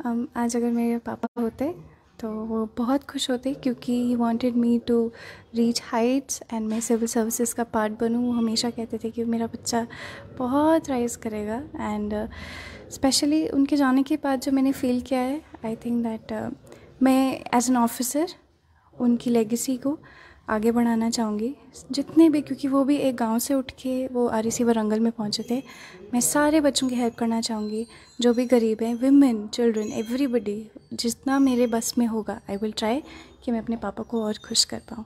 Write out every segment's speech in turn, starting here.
आज अगर मेरे पापा होते तो वो बहुत खुश होते, क्योंकि he wanted me to reach heights and मैं सिविल सर्विसेज का पार्ट बनूँ। वो हमेशा कहते थे कि मेरा बच्चा बहुत राइज़ करेगा। एंड स्पेशली उनके जाने के बाद जो मैंने फ़ील किया है, आई थिंक दैट मैं एज एन ऑफिसर उनकी लेगेसी को आगे बढ़ाना चाहूँगी जितने भी, क्योंकि वो भी एक गांव से उठ के वो REC वरंगल में पहुँचे थे। मैं सारे बच्चों की हेल्प करना चाहूँगी जो भी गरीब हैं, विमेन, चिल्ड्रन, एवरीबडी। जितना मेरे बस में होगा आई विल ट्राई कि मैं अपने पापा को और खुश कर पाऊँ।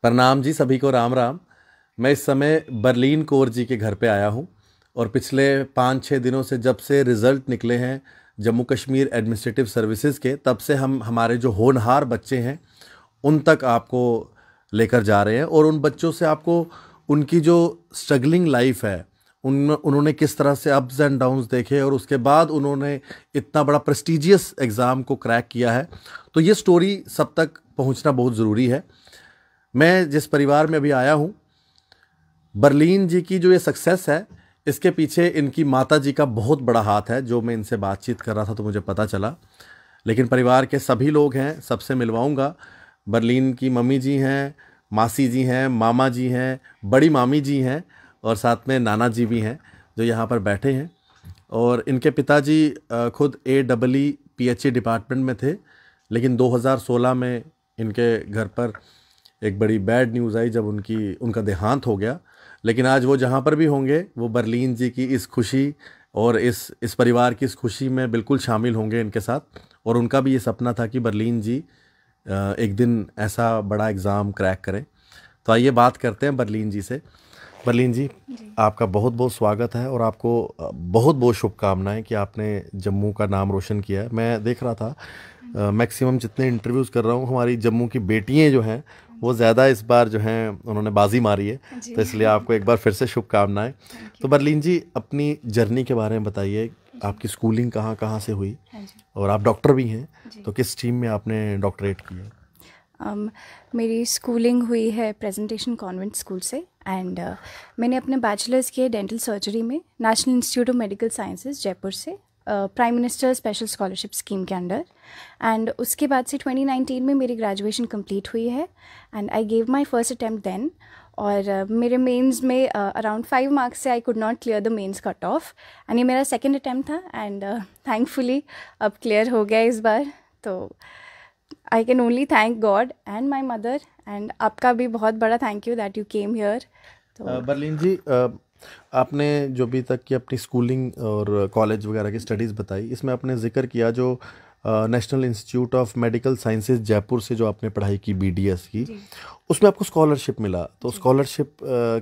प्रणाम जी, सभी को राम राम। मैं इस समय बर्लिन कौर जी के घर पे आया हूँ और पिछले 5-6 दिनों से जब से रिज़ल्ट निकले हैं जम्मू कश्मीर एडमिनिस्ट्रेटिव सर्विसेज के, तब से हम हमारे जो होनहार बच्चे हैं उन तक आपको लेकर जा रहे हैं और उन बच्चों से आपको उनकी जो स्ट्रगलिंग लाइफ है, उन्होंने किस तरह से अप्स एंड डाउन्स देखे और उसके बाद उन्होंने इतना बड़ा प्रेस्टिजियस एग्ज़ाम को क्रैक किया है। तो ये स्टोरी सब तक पहुंचना बहुत ज़रूरी है। मैं जिस परिवार में अभी आया हूँ, बर्लिन जी की जो ये सक्सेस है, इसके पीछे इनकी माता जी का बहुत बड़ा हाथ है। जो मैं इनसे बातचीत कर रहा था तो मुझे पता चला। लेकिन परिवार के सभी लोग हैं, सबसे मिलवाऊंगा। बर्लिन की मम्मी जी हैं, मासी जी हैं, मामा जी हैं, बड़ी मामी जी हैं और साथ में नाना जी भी हैं जो यहाँ पर बैठे हैं। और इनके पिताजी खुद AEE PHE डिपार्टमेंट में थे, लेकिन 2016 में इनके घर पर एक बड़ी बैड न्यूज़ आई जब उनका देहांत हो गया। लेकिन आज वो जहाँ पर भी होंगे, वो बर्लिन जी की इस खुशी और इस परिवार की इस खुशी में बिल्कुल शामिल होंगे इनके साथ। और उनका भी ये सपना था कि बर्लिन जी एक दिन ऐसा बड़ा एग्ज़ाम क्रैक करें। तो आइए बात करते हैं बर्लिन जी से। बर्लिन जी, आपका बहुत बहुत स्वागत है और आपको बहुत बहुत शुभकामनाएं कि आपने जम्मू का नाम रोशन किया है। मैं देख रहा था मैक्सिमम जितने इंटरव्यूज़ कर रहा हूँ, हमारी जम्मू की बेटियाँ जो हैं वो ज़्यादा इस बार जो हैं उन्होंने बाजी मारी है, तो इसलिए आपको एक बार फिर से शुभकामनाएं। तो बर्लिन जी, अपनी जर्नी के बारे में बताइए। आपकी स्कूलिंग कहाँ कहाँ से हुई और आप डॉक्टर भी हैं, तो किस स्ट्रीम में आपने डॉक्टरेट किया? मेरी स्कूलिंग हुई है प्रेजेंटेशन कॉन्वेंट स्कूल से। एंड मैंने अपने बैचलर्स किए डेंटल सर्जरी में national institute of medical sciences Jaipur से, prime minister special scholarship scheme के अंडर। एंड उसके बाद से 2019 में मेरी ग्रेजुएशन कंप्लीट हुई है and I gave my first attempt then. और मेरे मेंस में अराउंड 5 मार्क्स से I could not clear the mains cut off, and ये मेरा सेकंड अटैम्प्ट था एंड थैंकफुली अब क्लियर हो गया इस बार। तो I can only thank God and my mother, and आपका भी बहुत बड़ा thank you that you came here. तो बर्लिन जी, आपने जो अभी तक की अपनी स्कूलिंग और कॉलेज वगैरह की स्टडीज़ बताई, इसमें आपने जिक्र किया जो national institute of medical sciences Jaipur से जो आपने पढ़ाई की BDS की, उसमें आपको स्कॉलरशिप मिला। तो स्कॉलरशिप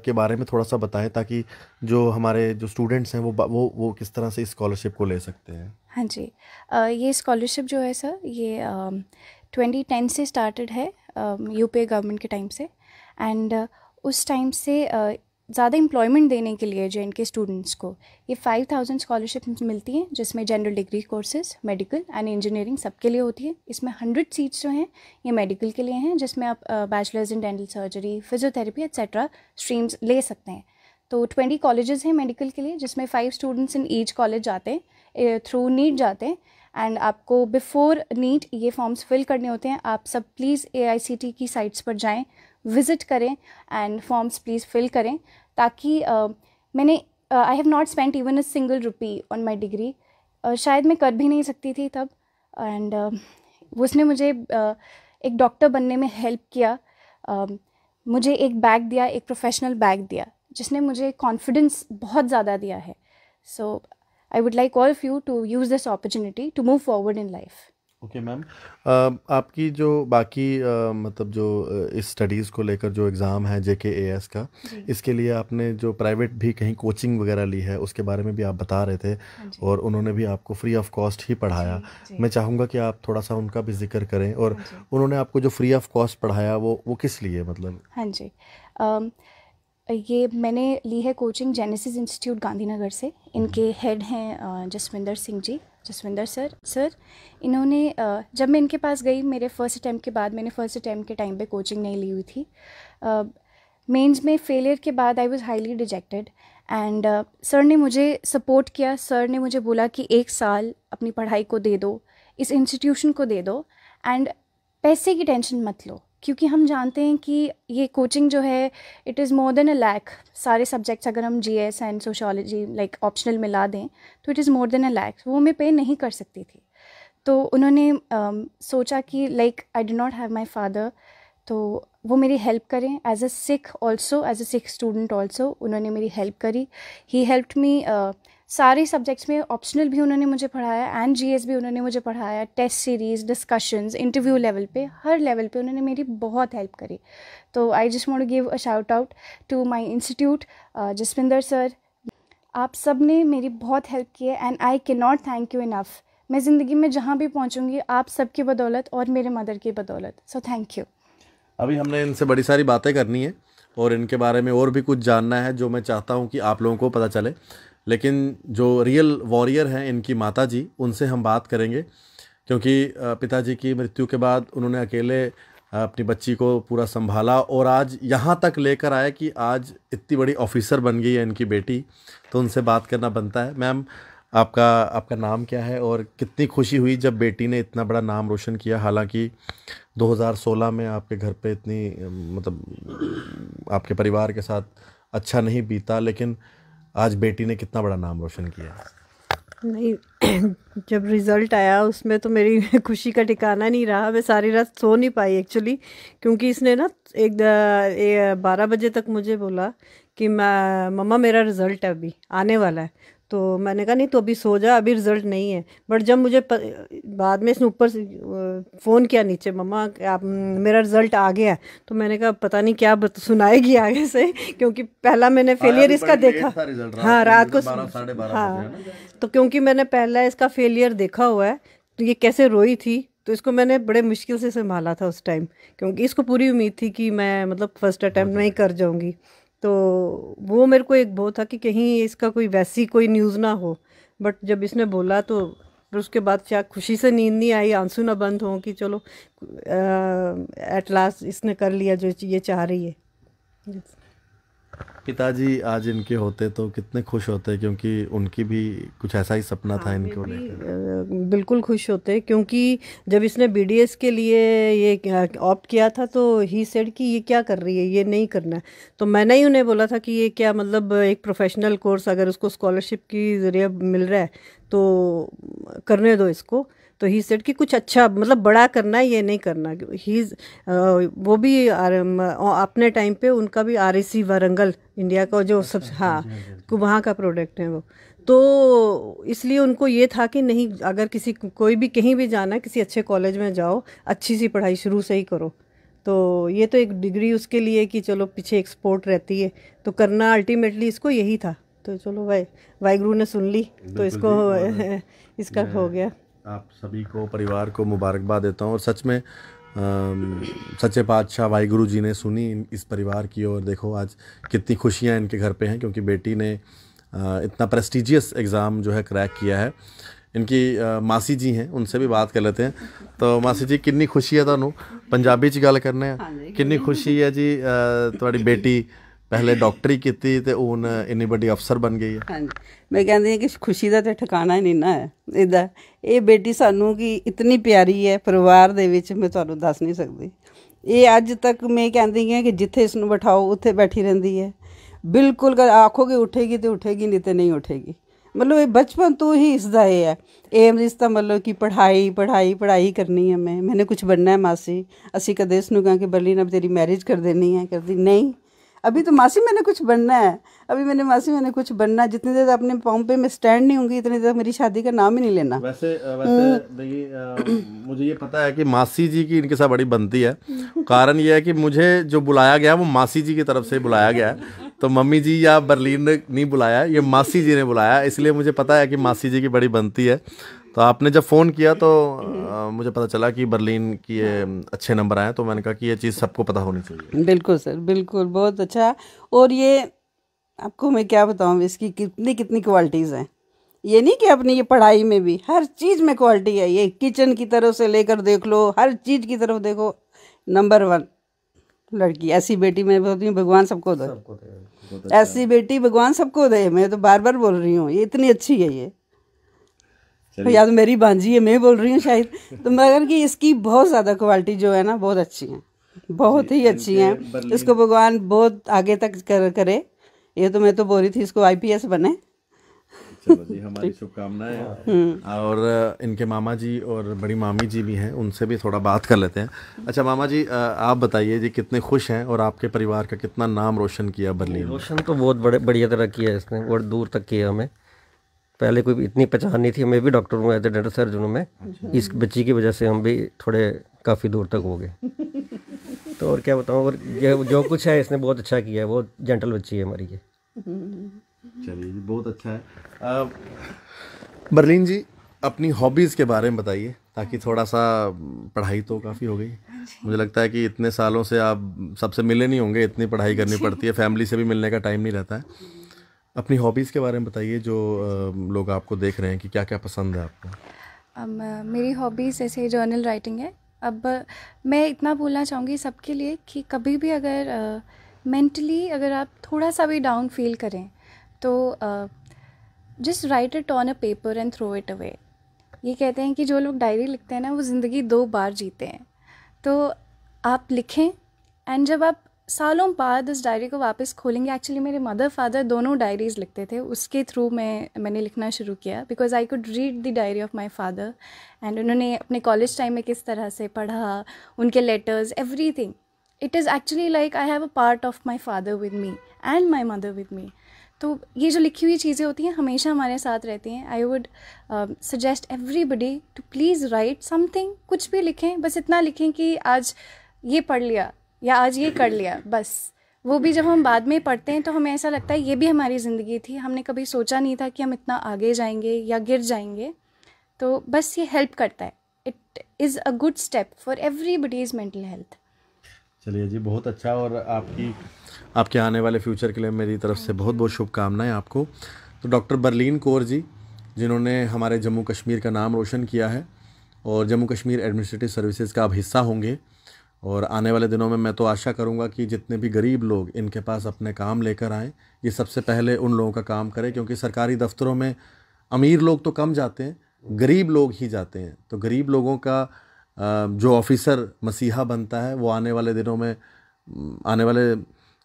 के बारे में थोड़ा सा बताएं ताकि जो हमारे जो स्टूडेंट्स हैं वो किस तरह से इस स्कॉलरशिप को ले सकते हैं। हाँ जी, ये स्कॉलरशिप जो है सर, ये 2010 से स्टार्टेड है, UPA गवर्नमेंट के टाइम से। एंड उस टाइम से ज़्यादा एम्प्लॉयमेंट देने के लिए जो इनके स्टूडेंट्स को ये 5000 स्कॉलरशिप मिलती हैं, जिसमें general degree courses, medical and engineering सबके लिए होती है। इसमें 100 सीट्स जो हैं ये मेडिकल के लिए हैं, जिसमें आप bachelors in dental surgery, physiotherapy etcetera streams ले सकते हैं। तो 20 कॉलेजेस हैं मेडिकल के लिए, जिसमें 5 स्टूडेंट्स इन ईच कॉलेज जाते हैं, थ्रू नीट जाते हैं। एंड आपको बिफोर नीट ये फॉर्म्स फिल करने होते हैं। आप सब प्लीज़ AICT की साइट्स पर जाएं, विज़िट करें एंड फॉर्म्स प्लीज़ फिल करें, ताकि मैंने I have not spent even a single rupee on my degree. शायद मैं कर भी नहीं सकती थी तब। एंड उसने मुझे एक डॉक्टर बनने में हेल्प किया। मुझे एक बैग दिया, एक प्रोफेशनल बैग दिया, जिसने मुझे कॉन्फिडेंस बहुत ज़्यादा दिया है। सो I would like all of you to use this opportunity to move forward in life. Okay ma'am, आपकी जो बाकी मतलब जो इस स्टडीज़ को लेकर जो एग्ज़ाम है JKAS का, इसके लिए आपने जो प्राइवेट भी कहीं कोचिंग वगैरह ली है, उसके बारे में भी आप बता रहे थे और उन्होंने भी आपको फ्री ऑफ कॉस्ट ही पढ़ाया। मैं चाहूँगा कि आप थोड़ा सा उनका भी जिक्र करें और उन्होंने आपको जो फ्री ऑफ कॉस्ट पढ़ाया वो किस लिए, मतलब? हाँ जी, ये मैंने ली है कोचिंग जेनेसिस इंस्टीट्यूट गांधीनगर से। इनके हेड हैं जसविंदर सिंह जी, जसविंदर सर। इन्होंने जब मैं इनके पास गई मेरे फर्स्ट अटैम्प्ट के बाद, मैंने फर्स्ट अटैम्प्ट के टाइम पे कोचिंग नहीं ली हुई थी। मेंस में फेलियर के बाद I was highly dejected and sir ने मुझे सपोर्ट किया. सर ने मुझे बोला कि 1 साल अपनी पढ़ाई को दे दो, इस इंस्टीट्यूशन को दे दो, एंड पैसे की टेंशन मत लो, क्योंकि हम जानते हैं कि ये कोचिंग जो है it is more than 1 lakh. सारे सब्जेक्ट्स अगर हम GS and sociology like optional मिला दें तो it is more than 1 lakh. वो मैं पे नहीं कर सकती थी. तो उन्होंने सोचा कि like I do not have my father, तो वो मेरी हेल्प करें as a Sikh student also. उन्होंने मेरी हेल्प करी. He helped me. सारे सब्जेक्ट्स में ऑप्शनल भी उन्होंने मुझे पढ़ाया एंड GS भी उन्होंने मुझे पढ़ाया. Test series, discussions, interview level पे, हर लेवल पे उन्होंने मेरी बहुत हेल्प करी. तो I just want to give a shout out to my institute. Jaswinder sir, आप सब ने मेरी बहुत हेल्प की है and I can not thank you enough. मैं ज़िंदगी में जहाँ भी पहुँचूँगी आप सबकी बदौलत और मेरे मदर की बदौलत. So thank you. अभी हमने इनसे बड़ी सारी बातें करनी है और इनके बारे में और भी कुछ जानना है जो मैं चाहता हूँ कि आप लोगों को पता चले. लेकिन जो रियल वॉरियर हैं इनकी माता जी, उनसे हम बात करेंगे, क्योंकि पिताजी की मृत्यु के बाद उन्होंने अकेले अपनी बच्ची को पूरा संभाला और आज यहाँ तक लेकर आए कि आज इतनी बड़ी ऑफिसर बन गई है इनकी बेटी. तो उनसे बात करना बनता है. मैम, आपका नाम क्या है और कितनी खुशी हुई जब बेटी ने इतना बड़ा नाम रोशन किया? हालांकि 2016 में आपके घर पे इतनी मतलब आपके परिवार के साथ अच्छा नहीं बीता, लेकिन आज बेटी ने कितना बड़ा नाम रोशन किया. नहीं, जब रिज़ल्ट आया उसमें तो मेरी खुशी का ठिकाना नहीं रहा. मैं सारी रात सो नहीं पाई एक्चुअली, क्योंकि इसने ना 12 बजे तक मुझे बोला कि मम्मा मेरा रिज़ल्ट है अभी आने वाला है. तो मैंने कहा नहीं तो अभी सो जा, अभी रिज़ल्ट नहीं है. बट जब मुझे बाद में इसने ऊपर से फ़ोन किया नीचे, मम्मा आप मेरा रिज़ल्ट आ गया, तो मैंने कहा पता नहीं क्या सुनाएगी आगे से, क्योंकि पहला मैंने फेलियर इसका देखा. हाँ, रात को 12:30. हाँ, तो क्योंकि मैंने पहला इसका फेलियर देखा हुआ है तो ये कैसे रोई थी, तो इसको मैंने बड़े मुश्किल से संभाला था उस टाइम, क्योंकि इसको पूरी उम्मीद थी कि मैं मतलब फर्स्ट अटैम्प्ट में ही कर जाऊँगी. तो वो मेरे को एक बहुत था कि कहीं इसका कोई वैसी कोई न्यूज़ ना हो. बट जब इसने बोला तो फिर उसके बाद क्या खुशी से नींद नहीं आई, आंसू ना बंद हों कि चलो एट लास्ट इसने कर लिया जो ये चाह रही है. पिताजी आज इनके होते तो कितने खुश होते, क्योंकि उनकी भी कुछ ऐसा ही सपना था इनको लेकर. बिल्कुल खुश होते, क्योंकि जब इसने BDS के लिए ये ऑप्ट किया था तो ही सेड कि ये क्या कर रही है, ये नहीं करना है. तो मैंने ही उन्हें बोला था कि ये क्या मतलब एक प्रोफेशनल कोर्स अगर उसको स्कॉलरशिप की ज़रिए मिल रहा है तो करने दो इसको. तो ही सेड कि कुछ अच्छा मतलब बड़ा करना है, ये नहीं करना. वो भी अपने टाइम पे उनका भी RSC वारंगल इंडिया का जो सब, हाँ, वहाँ का प्रोडक्ट है वो. तो इसलिए उनको ये था कि नहीं, अगर कोई भी कहीं भी जाना है, किसी अच्छे कॉलेज में जाओ, अच्छी सी पढ़ाई शुरू से ही करो. तो ये तो एक डिग्री उसके लिए कि चलो पीछे एक सपोर्ट रहती है, तो करना अल्टीमेटली इसको यही था. तो चलो वाहिगुरु ने सुन ली तो इसको इसका हो गया. आप सभी को, परिवार को मुबारकबाद देता हूँ. और सच में सच्चे पातशाह वाहिगुरु जी ने सुनी इस परिवार की, और देखो आज कितनी खुशियाँ इनके घर पे हैं, क्योंकि बेटी ने इतना प्रेस्टिजियस एग्ज़ाम जो है क्रैक किया है. इनकी मासी जी हैं, उनसे भी बात कर लेते हैं. तो मासी जी, कितनी खुशी है तुहानू? पंजाबी च गल करने हैं. कितनी खुशी है जी तुम्हारी बेटी पहले डॉक्टरी की ते हुण इन्नी बड़ी अफसर बन गई है? हाँ जी, मैं कहती ਹਾਂ कि खुशी ਦਾ ਤੇ ਠਿਕਾਣਾ ਹੀ ਨਹੀਂ ਨਾ ਹੈ ਇਹਦਾ. ਇਹ ਬੇਟੀ ਸਾਨੂੰ ਕਿ ਇਤਨੀ ਪਿਆਰੀ ਹੈ ਪਰਿਵਾਰ ਦੇ ਵਿੱਚ, ਮੈਂ ਤੁਹਾਨੂੰ ਦੱਸ ਨਹੀਂ ਸਕਦੀ. ਇਹ ਅੱਜ ਤੱਕ ਮੈਂ ਕਹਿੰਦੀ ਹਾਂ ਕਿ ਜਿੱਥੇ ਇਸ ਨੂੰ ਬਿਠਾਓ ਉੱਥੇ ਬੈਠੀ ਰਹਿੰਦੀ ਹੈ. ਬਿਲਕੁਲ ਆਖੋਗੇ ਉੱਠੇਗੀ ਤੇ ਉੱਠੇਗੀ, ਨਹੀਂ ਤੇ ਨਹੀਂ ਉੱਠੇਗੀ. मतलब ये बचपन तो ही इसका ये है एम, इसका मतलब कि पढ़ाई पढ़ाई पढ़ाई करनी है. मैंने कुछ बनना है. मासी असी कदे इसनूं कहा कि बर्लिन अब तेरी मैरिज कर देनी है, करती नहीं, अभी तो मासी मैंने कुछ बनना है, अभी मैंने कुछ बनना. जितनी देर अपने पाँव पे मैं स्टैंड नहीं होंगी इतनी देर मेरी शादी का नाम ही नहीं लेना. वैसे देखिए, मुझे ये पता है कि मासी जी की इनके साथ बड़ी बनती है. कारण ये है कि मुझे जो बुलाया गया वो मासी जी की तरफ से बुलाया गया है. तो मम्मी जी या बर्लिन ने नहीं बुलाया, ये मासी जी ने बुलाया. इसलिए मुझे पता है कि मासी जी की बड़ी बनती है. तो आपने जब फ़ोन किया तो मुझे पता चला कि बर्लिन की ये अच्छे नंबर आए, तो मैंने कहा कि ये चीज़ सबको पता होनी चाहिए. बिल्कुल सर, बिल्कुल, बहुत अच्छा. और ये आपको मैं क्या बताऊँ, इसकी कितनी कितनी क्वालिटीज़ हैं. ये नहीं कि अपनी ये पढ़ाई में भी हर चीज़ में क्वालिटी है. ये किचन की तरफ से लेकर देख लो, हर चीज़ की तरफ देखो, नंबर 1. लड़की। ऐसी बेटी मैं बोलती हूँ भगवान सबको दे, ऐसी बेटी भगवान सबको दे। मैं तो बार बार बोल रही हूँ, ये इतनी अच्छी है ये। या तो मेरी भांजी है, मैं बोल रही हूँ शायद, तो मगर कि इसकी बहुत ज़्यादा क्वालिटी जो है ना बहुत अच्छी है, बहुत ही अच्छी हैं। इसको भगवान बहुत आगे तक करे। ये तो मैं तो बोल रही थी इसको IPS बने। चलो जी, हमारी शुभकामनाएं। और इनके मामा जी और बड़ी मामी जी भी हैं, उनसे भी थोड़ा बात कर लेते हैं। अच्छा मामा जी, आप बताइए जी कितने खुश हैं और आपके परिवार का कितना नाम रोशन किया बर्लिन? रोशन तो बहुत बढ़िया तरह किया है इसने, बहुत दूर तक किया हमें। पहले कोई इतनी पहचान नहीं थी, मैं भी डॉक्टर हूँ, एज ए डेंटल सर्जन हूँ मैं। इस बच्ची की वजह से हम भी थोड़े काफ़ी दूर तक हो गए। तो और क्या बताऊँ, और जो कुछ है इसने बहुत अच्छा किया है, बहुत जेंटल बच्ची है हमारी ये। चलिए जी, बहुत अच्छा है। बर्लिन जी, अपनी हॉबीज़ के बारे में बताइए, ताकि थोड़ा सा, पढ़ाई तो काफ़ी हो गई, मुझे लगता है कि इतने सालों से आप सबसे मिले नहीं होंगे, इतनी पढ़ाई करनी पड़ती है, फैमिली से भी मिलने का टाइम नहीं रहता है। अपनी हॉबीज़ के बारे में बताइए, जो लोग आपको देख रहे हैं कि क्या क्या पसंद है आपको। मेरी हॉबीज़ जैसे जर्नल राइटिंग है। अब मैं इतना बोलना चाहूँगी सबके लिए कि कभी भी अगर मेंटली अगर आप थोड़ा सा भी डाउन फील करें तो just write it on a paper and throw it away. ये कहते हैं कि जो लोग डायरी लिखते हैं ना वो ज़िंदगी 2 बार जीते हैं। तो आप लिखें, एंड जब आप सालों बाद उस डायरी को वापस खोलेंगे, एक्चुअली मेरे मदर फादर दोनों डायरीज़ लिखते थे, उसके थ्रू मैंने लिखना शुरू किया, because I could read the diary of my father. And उन्होंने अपने कॉलेज टाइम में किस तरह से पढ़ा, उनके letters, everything. It is actually like I have a part of my father with me and my mother with me. तो ये जो लिखी हुई चीज़ें होती हैं हमेशा हमारे साथ रहती हैं। I would suggest everybody to please write something, कुछ भी लिखें, बस इतना लिखें कि आज ये पढ़ लिया या आज ये कर लिया, बस। वो भी जब हम बाद में पढ़ते हैं तो हमें ऐसा लगता है ये भी हमारी ज़िंदगी थी, हमने कभी सोचा नहीं था कि हम इतना आगे जाएंगे या गिर जाएंगे। तो बस ये हेल्प करता है। It is a good step for everybody's mental health. चलिए जी, बहुत अच्छा। और आपके आने वाले फ्यूचर के लिए मेरी तरफ से बहुत बहुत शुभकामनाएं आपको। तो डॉक्टर बर्लिन कौर जी, जिन्होंने हमारे जम्मू कश्मीर का नाम रोशन किया है और जम्मू कश्मीर एडमिनिस्ट्रेटिव सर्विसेज का अब हिस्सा होंगे। और आने वाले दिनों में मैं तो आशा करूंगा कि जितने भी गरीब लोग इनके पास अपने काम लेकर आएँ, ये सबसे पहले उन लोगों का काम करें, क्योंकि सरकारी दफ्तरों में अमीर लोग तो कम जाते हैं, गरीब लोग ही जाते हैं। तो गरीब लोगों का जो ऑफिसर मसीहा बनता है वो आने वाले दिनों में, आने वाले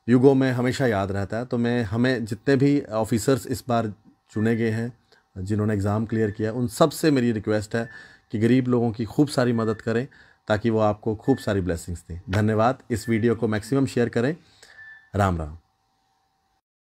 युगों में हमेशा याद रहता है। तो हमें जितने भी ऑफिसर्स इस बार चुने गए हैं, जिन्होंने एग्ज़ाम क्लियर किया, उन सब से मेरी रिक्वेस्ट है कि गरीब लोगों की खूब सारी मदद करें, ताकि वो आपको खूब सारी ब्लेसिंग्स दें। धन्यवाद। इस वीडियो को मैक्सिमम शेयर करें। राम राम।